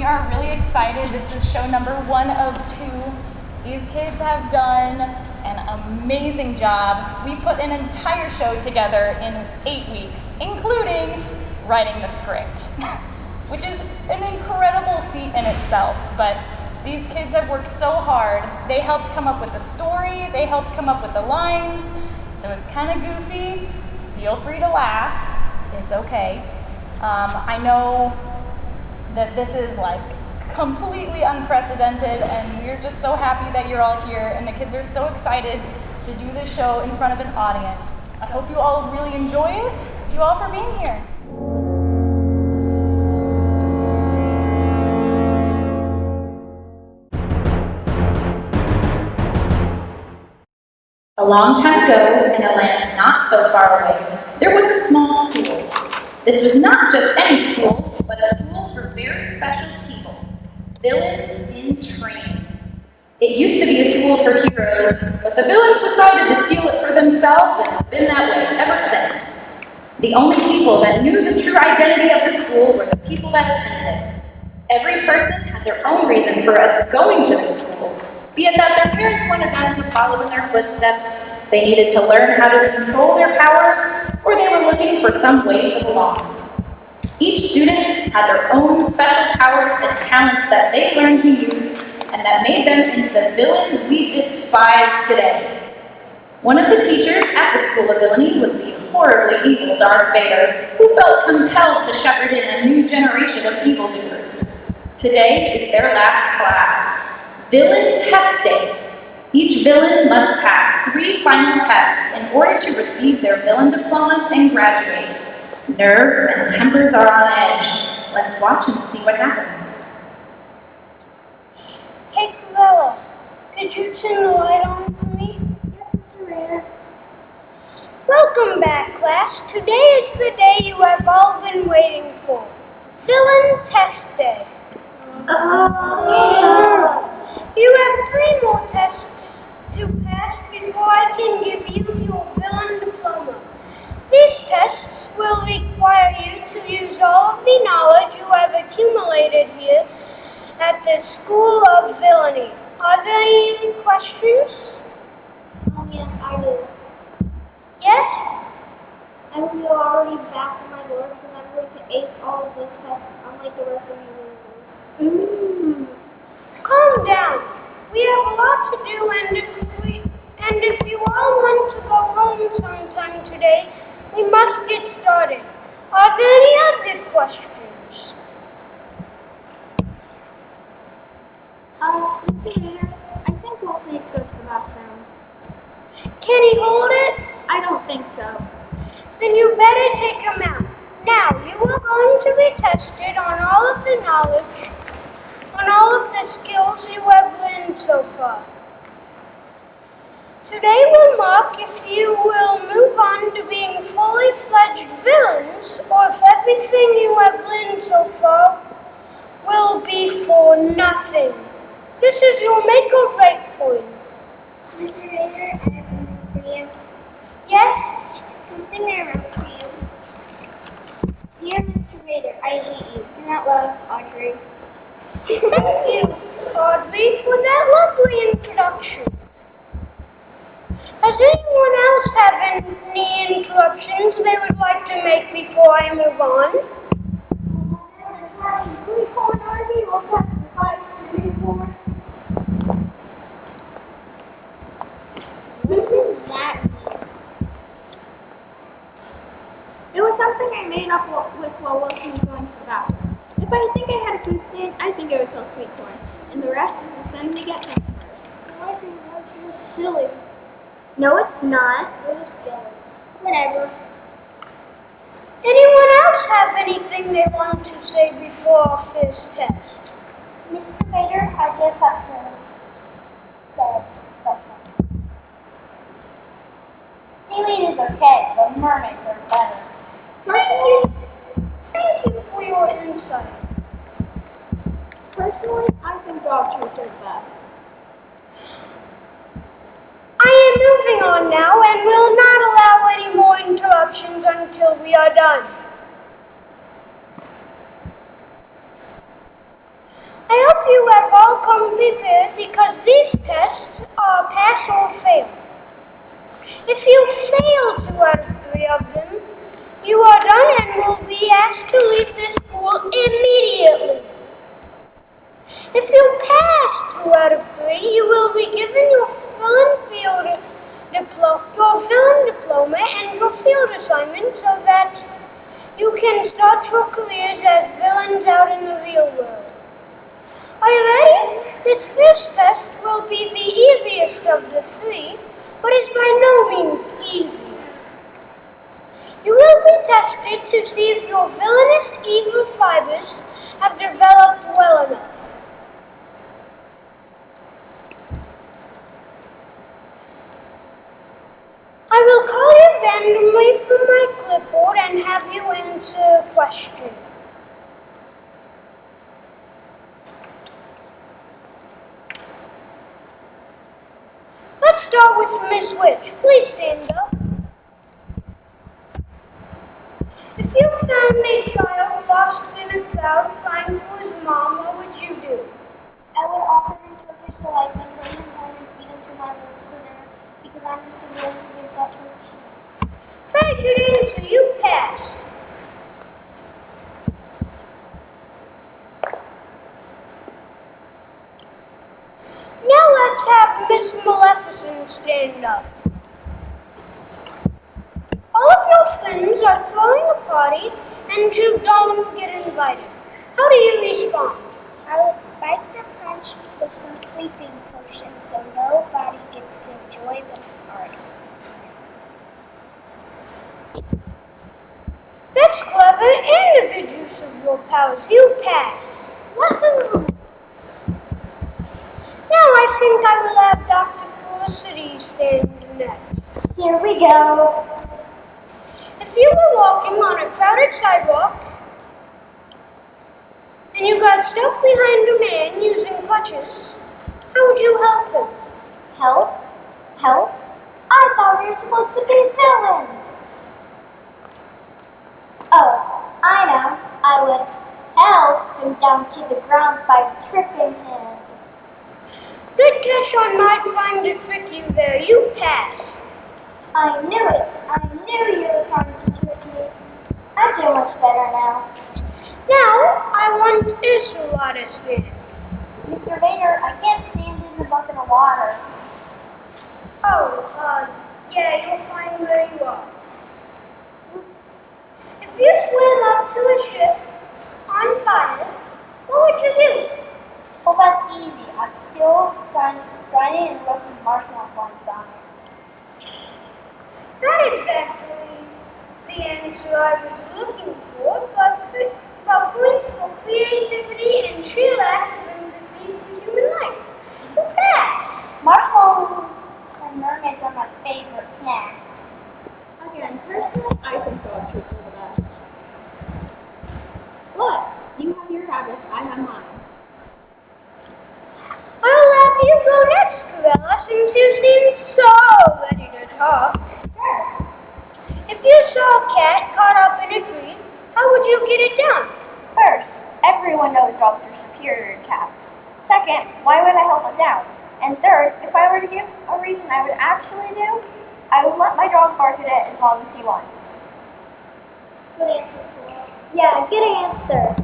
are really excited. This is show number 1 of 2. These kids have done an amazing job. We put an entire show together in 8 weeks, including writing the script, which is an incredible feat in itself. But these kids have worked so hard. They helped come up with the story. They helped come up with the lines. So it's kind of goofy. Feel free to laugh. It's okay. I know that this is like completely unprecedented, and we're just so happy that you're all here, and the kids are so excited to do this show in front of an audience. I hope you all really enjoy it. Thank you all for being here. A long time ago, in a land not so far away, there was a small school. This was not just any school, but a school for very special people, villains in training. It used to be a school for heroes, but the villains decided to steal it for themselves, and it's been that way ever since. The only people that knew the true identity of the school were the people that attended it. Every person had their own reason for going to the school, be it that their parents wanted them to follow in their footsteps, they needed to learn how to control their powers, or they were looking for some way to belong. Each student had their own special powers and talents that they learned to use, and that made them into the villains we despise today. One of the teachers at the School of Villainy was the horribly evil Darth Vader, who felt compelled to shepherd in a new generation of evildoers. Today is their last class, Villain Test Day. Each villain must pass 3 final tests in order to receive their villain diplomas and graduate. Nerves and tempers are on edge. Let's watch and see what happens. Hey, Cruella, could you turn the light on for me? Yes, Mr. Vader. Welcome back, class. Today is the day you have all been waiting for. Villain Test Day. You have 3 more tests to pass before I can give you your villain diploma. These tests will require you to use all of the knowledge you have accumulated here at the School of Villainy. Are there any questions? Yes, I do. Yes? I will already pass my lord because I'm going to ace all of those tests, unlike the rest of you losers. Calm down. We have a lot to do, and if you all want to go home sometime today, we must get started. Are there any other questions? Mr. Vader, I think Wolf needs to go to the bathroom. Can he hold it? I don't think so. Then you better take him out. Now, you are going to be tested on all of the knowledge, on all of the skills you have learned so far. Today will mark if you will move on to being fully fledged villains, or if everything you have learned so far will be for nothing. This is your make or break point. Mr. Vader, I have something for you. Yes? Something I wrote for you. Dear Mr. Vader, I hate you. Do not love Audrey. Thank you, Audrey, for that lovely introduction. Does anyone else have any interruptions they would like to make before I move on? What does that mean? It was something I made up with while Wilson was going to the bathroom. If I think I had a food stand, I think I would sell sweet corn. And the rest is the same to get customers. I think that's just silly. No, it's not. I'm just jealous. Whatever. Anyone else have anything they want to say before our first test? Mr. Vader, has your customer said something? Seaweed is okay, but mermaids are better. Thank you for your insight. Personally, I think dog treats are best. I am moving on now and will not allow any more interruptions until we are done. you have all come prepared because these tests are pass or fail. If you fail 2 out of 3 of them, you are done and will be asked to leave this school immediately. If you pass 2 out of 3, you will be given your fill-in diploma and your field assignment so that you can start your careers as villains out in the real world. Are you ready? This first test will be the easiest of the 3, but is by no means easy. You will be tested to see if your villainous evil fibers have developed well enough. I will call you randomly from my clipboard and have you answer a question. Let's start with Miss Witch. Please stand up. If you found a child lost in a crowd crying for his mom, what would you do? I would offer him Turkish delight and bring him home and feed him to my little dinner because I'm just a boy who gives that Turkish. Very good answer. You pass. Now let's have Miss Maleficent stand up. All of your friends are throwing a party and you don't get invited. How do you respond? I would spike the punch with some sleeping potion so nobody gets to enjoy the party. That's clever and a good use of your powers. You pass. Woohoo! Now I think I will have Dr. Felicity stand next. Here we go. If you were walking on a crowded sidewalk and you got stuck behind a man using crutches, how would you help him? Help? Help? I thought we were supposed to be villains. Oh, I know. I would help him down to the ground by tripping him. Good catch on not trying to trick you there. You pass. I knew it. I knew you were trying to trick me. I feel much better now. Now I want Ursula to stand. Mr. Vader, I can't stand in the bucket of water. Yeah, you'll find where you are. If you swim up to a ship on fire, what would you do? Well, that's easy. I'd steal shiny and rusty marshmallow buns on it. Not exactly the answer I was looking for, but points for creativity and sheer lack of empathy for human life. You pass. Marshmallows and mermaids are my favorite snacks. Again, personally, I think dog treats are the best. But you have your habits, I have mine. I'll have you go next, Cruella, since you seem so ready to talk. Sure. If you saw a cat caught up in a tree, how would you get it down? First, everyone knows dogs are superior to cats. Second, why would I help it down? And third, if I were to give a reason I would actually do, I would let my dog bark at it as long as he wants. Good answer, Cruella. Yeah, good answer.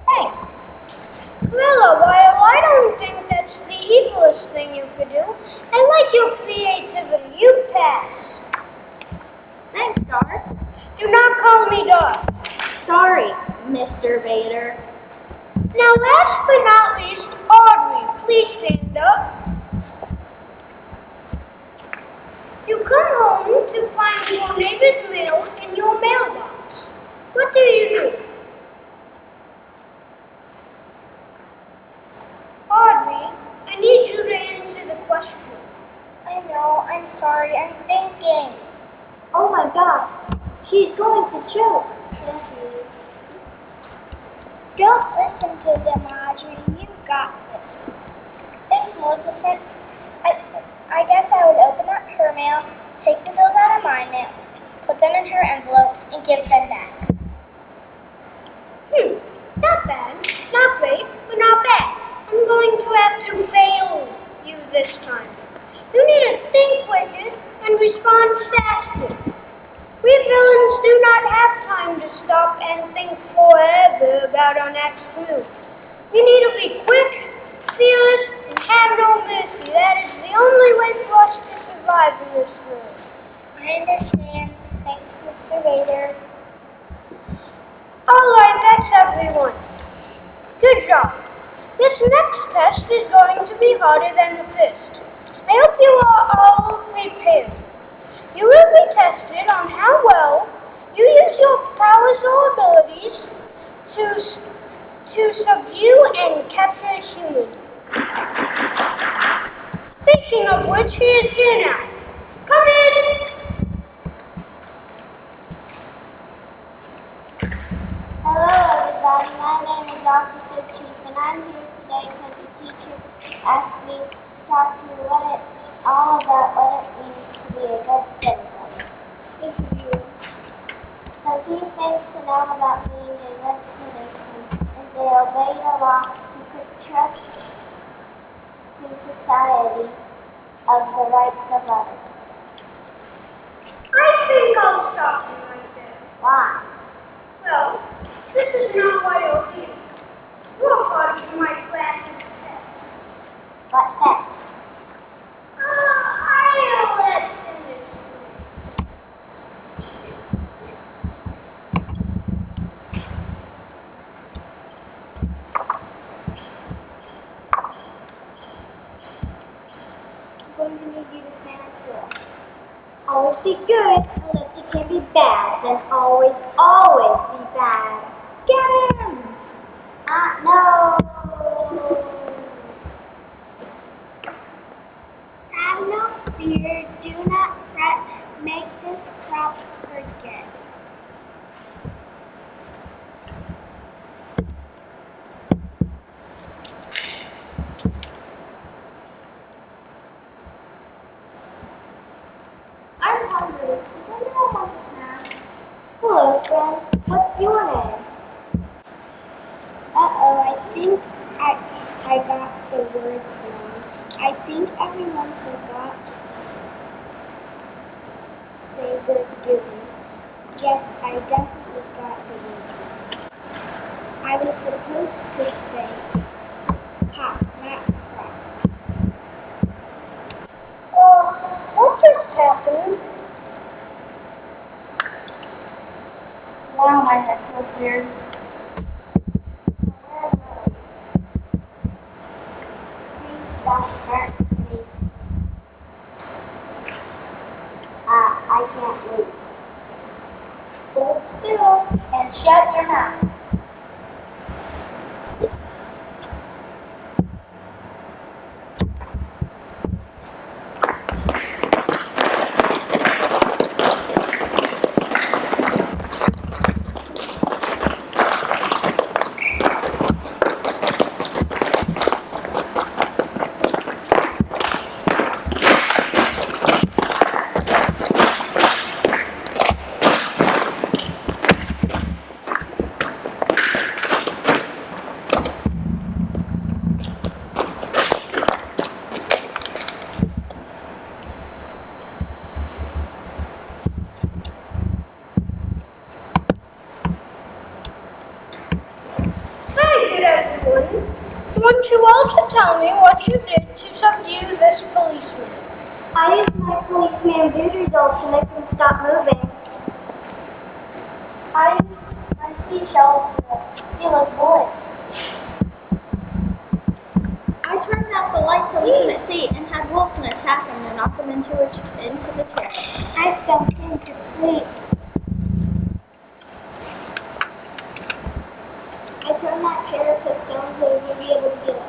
Thanks. Cruella, while I don't think that's the evilest thing you could do, I like your creativity. You pass. Thanks, Darth. Do not call me Darth. Sorry, Mr. Vader. Now, last but not least, Audrey, please stand up. You come home to find your neighbor's mail in your mailbox. What do you do? Audrey, I need you to answer the question. I know, I'm sorry, I'm thinking. Oh my gosh, she's going to choke. Yeah, she is. Don't listen to them, Audrey. You got this. Thanks, Maleficent. I guess I would open up her mail, take the bills out of my mail, put them in her envelopes, and give them back. Not bad. Not great, but not bad. I'm stop and think forever about our next move. We need to be quick, fearless, and have no mercy. That is the only way for us to survive in this world. I understand. Thanks, Mr. Vader. Alright, that's everyone. Good job. This next test is going to be harder than the first. I hope you are all prepared. You will be tested on how well you use your powers or abilities to subdue and capture a human. Speaking of which, he is here now. Come in! Hello, everybody. My name is Officer Chief, and I'm here today because the teacher asked me to talk to you all about what it means to be a good citizen. Some key things to know about being a good citizen is they obey the law, you could trust to society of the rights of others. I think I'll stop you right there. Why? Well, this is not why you're here. You're part of my class's test. What test? I'll let them explain. I'm going to need you to stand still. Always be good, unless it can be bad. Then always, always be bad. Get him! No. Have no fear. Do not fret. Make this crop forget. I'm hungry. Does anyone want a snack? Hello, friend. What's your name? I think I got the words wrong. I think everyone forgot they were doing. Yep, I definitely got the words wrong. I was supposed to say cop, not crop. What just happened? Wow, my head feels weird. That hurt me. I can't move. Hold still and shut your mouth. I want you all to tell me what you did to subdue this policeman. I used my policeman voodoo doll to make him stop moving. I used my seashell to steal his voice. I turned out the light so we couldn't see and had Wilson attack him and knock him into the chair. I spelled him to sleep. I turned that chair to stone so he would be able to get up.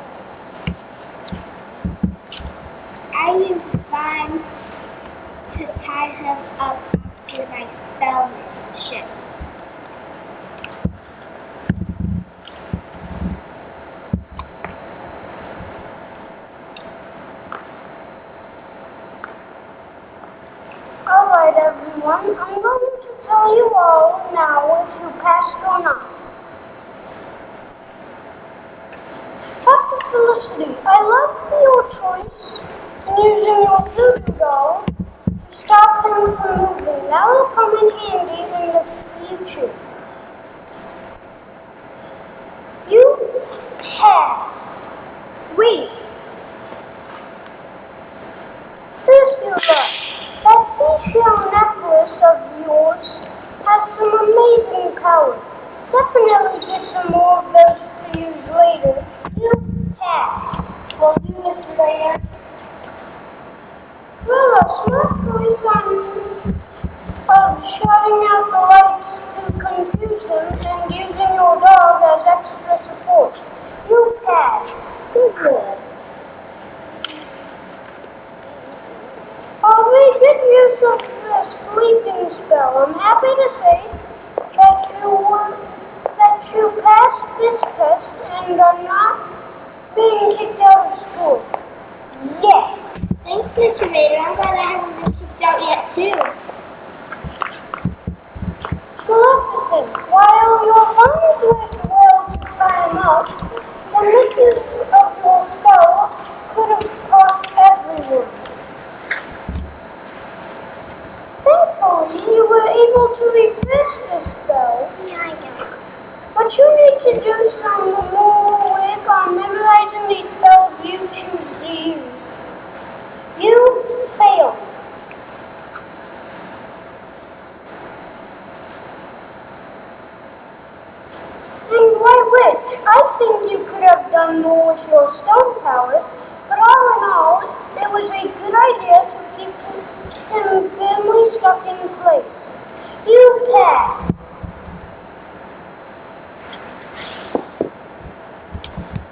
I used vines to tie him up after my spell ship. Alright everyone, I'm going to tell you all now if you passed or not. Dr. Felicity, I love your choice in using your voodoo doll to stop him from moving. That will come in handy in the future. always of shutting out the lights to confuse him and using your dog as extra support. You pass. Good. I'll get use of the sleeping spell. I'm happy to say that you passed this test and are not being kicked out of school. Yeah. Thanks, Mr. Vader. I'm glad I haven't been kicked out yet, too. Maleficent, while your arms went well to tie him up, the misses of your spell could have cost everyone. Thankfully, you were able to reverse the spell. I know. But you need to do some more work on memorizing these spells you choose to use. You failed. And why which? I think you could have done more with your stone power, but all in all, it was a good idea to keep him firmly stuck in place. You passed.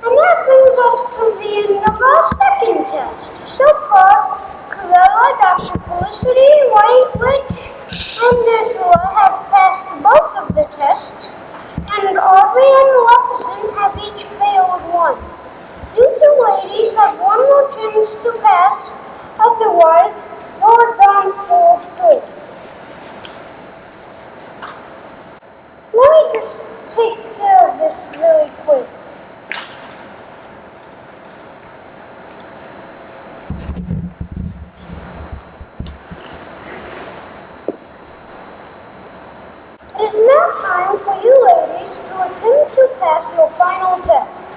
And that brings us to the end of our second test. So far, Cruella, Dr. Felicity, White Witch, and Ursula have passed both of the tests, and Aubrey and Maleficent have each failed one. You two ladies have one more chance to pass, otherwise you're done for good. Let me just take care of this really quick. It is now time for you ladies to attempt to pass your final test.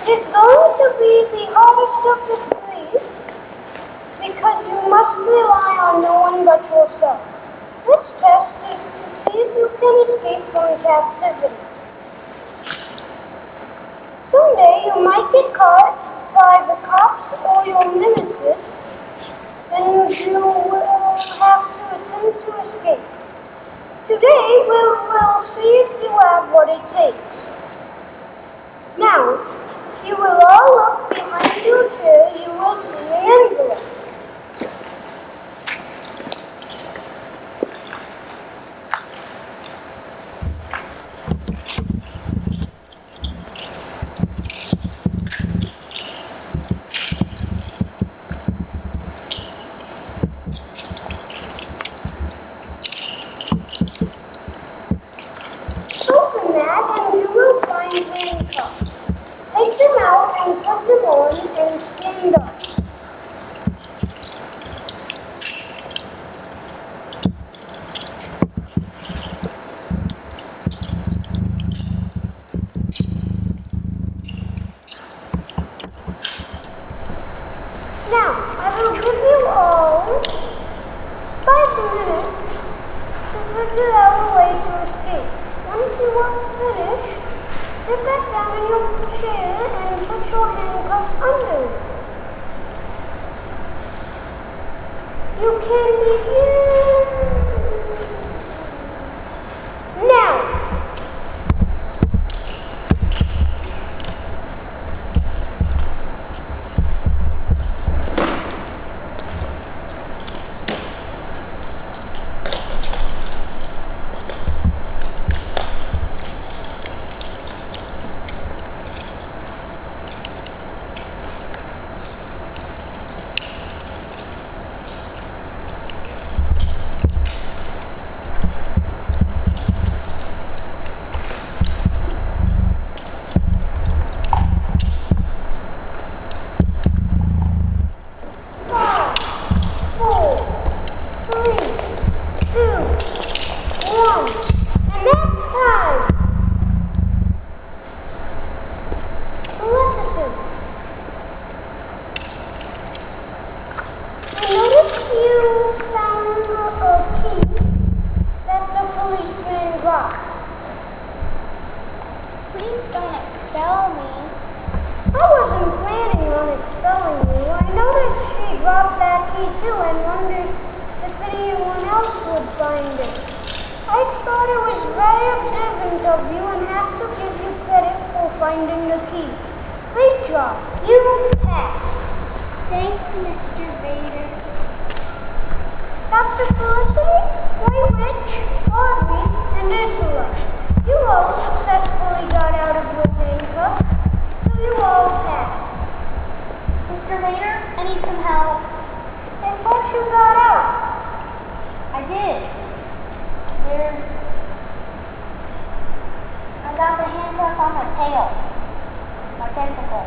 It is going to be the hardest of the three because you must rely on no one but yourself. This test is to see if you can escape from captivity. Someday you might get caught by the cops or your nemesis, and you will have to attempt to escape. Today, we'll see if you have what it takes. Now, if you will all look behind your chair, you will see an envelope. Take them out and put them on and stand up. Now, I will give you all 5 minutes to figure out a way to escape. Once you are finished, sit back down in your chair and put your handcuffs under it. You can begin now. if anyone else would find it. I thought it was very observant of you and have to give you credit for finding the key. Great job. You passed. Thanks, Mr. Vader. Dr. Felicity, White Witch, Audrey, and Ursula, you all successfully got out of your handcuffs, so you all passed. Mr. Vader, I need some help. I thought you got out. I did. I got the handcuff on my tail. My tentacle.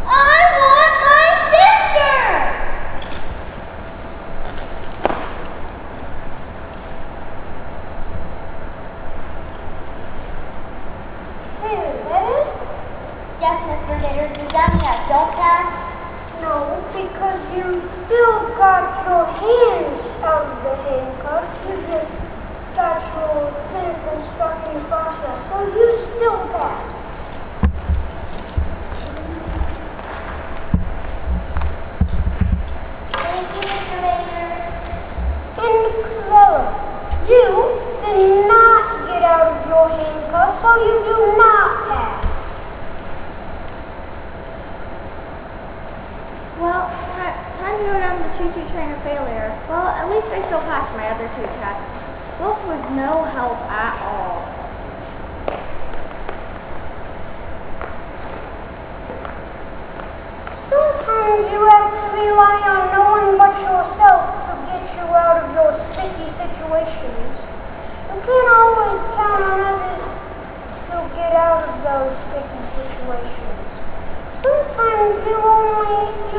I want my sister! Hey, that is? Yes, Mr. Vader. Does that mean I don't pass? No, because you still got your hands out of the handcuffs. You just got your tentacles stuck in the process, so you still passed. Thank you, Mr. Vader. And Cruella, you did not get out of your handcuffs, so you do not pass. Well, time to go down the choo-choo train of failure. Well, at least I still passed my other 2 tests. Wills was no help at all. Sometimes you have to rely on no one but yourself to get you out of your sticky situations. You can't always count on others to get out of those sticky situations. Sometimes you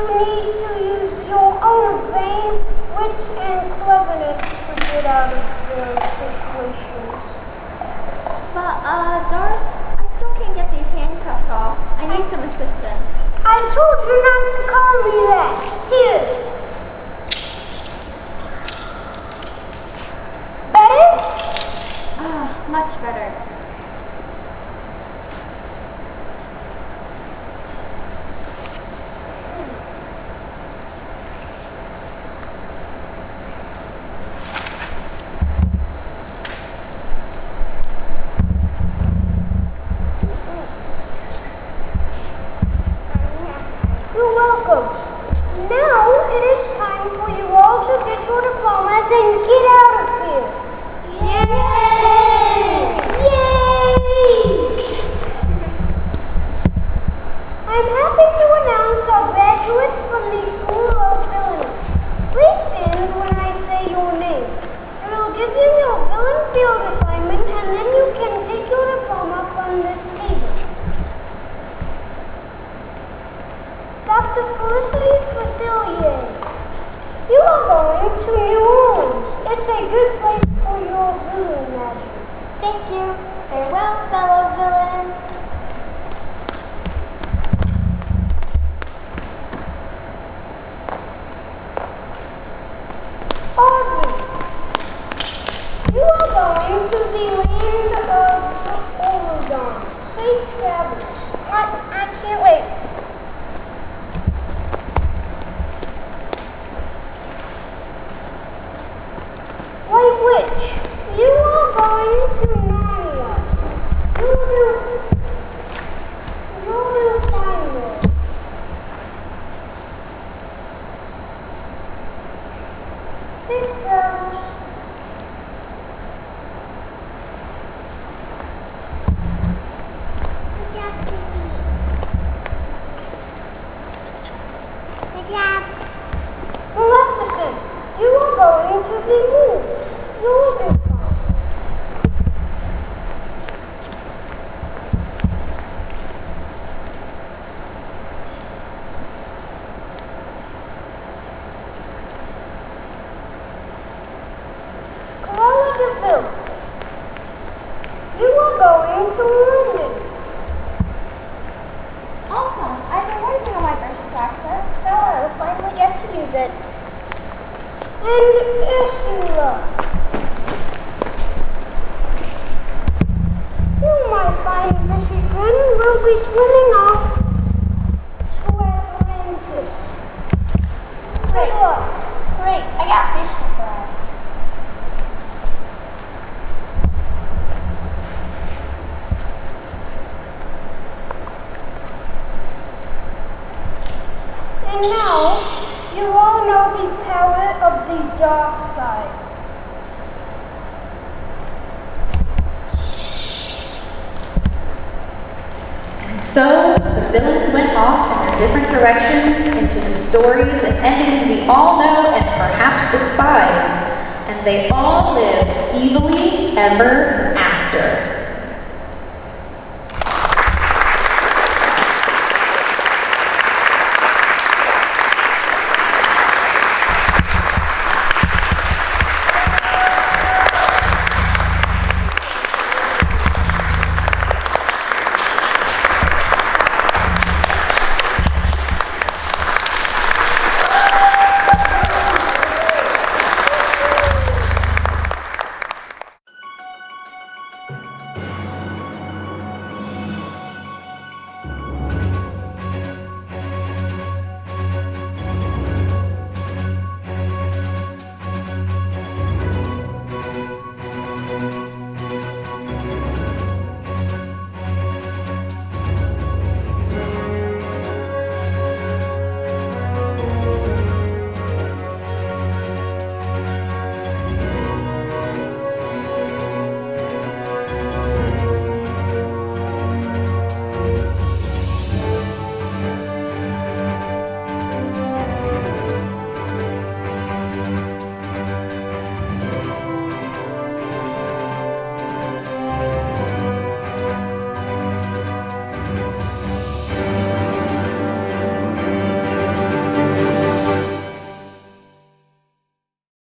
need to use your own brain, wits, and cleverness to get out of those situations. But, Darth, I still can't get these handcuffs off. I need some assistance. I told you not to call me that. Here. Better? Much better. You're welcome. Now it is time for you all to get your diplomas and get out of here. Yay! Yay! I'm happy to announce our graduates from the School of Villainy. Please stand when I say your name. I will give you your villain field assignment and then you can take your diploma from this table. Dr. Felicity Facilier, you are going to New Orleans. It's a good place for your villain magic. Thank you. Farewell, fellow villains. Audrey, you are going to the land of Oregon. Safe travels. I can't wait. White Witch, you are going to Narnia. You'll do fine there. Safe travels. Good job, Chrissy. Good job. Maleficent, you are going to the moon. You'll be fine. Cruella, you are going to London. Awesome. I've been working on my British accent, so I will finally get to use it. And Ursula, you, my find Missy Finn, we'll be swimming off to Atlantis. Great. Good luck. Great, I got fish to fry. And now, you all know the power of the dark side. So, the villains went off in their different directions into the stories and endings we all know and perhaps despise. And they all lived evilly ever after.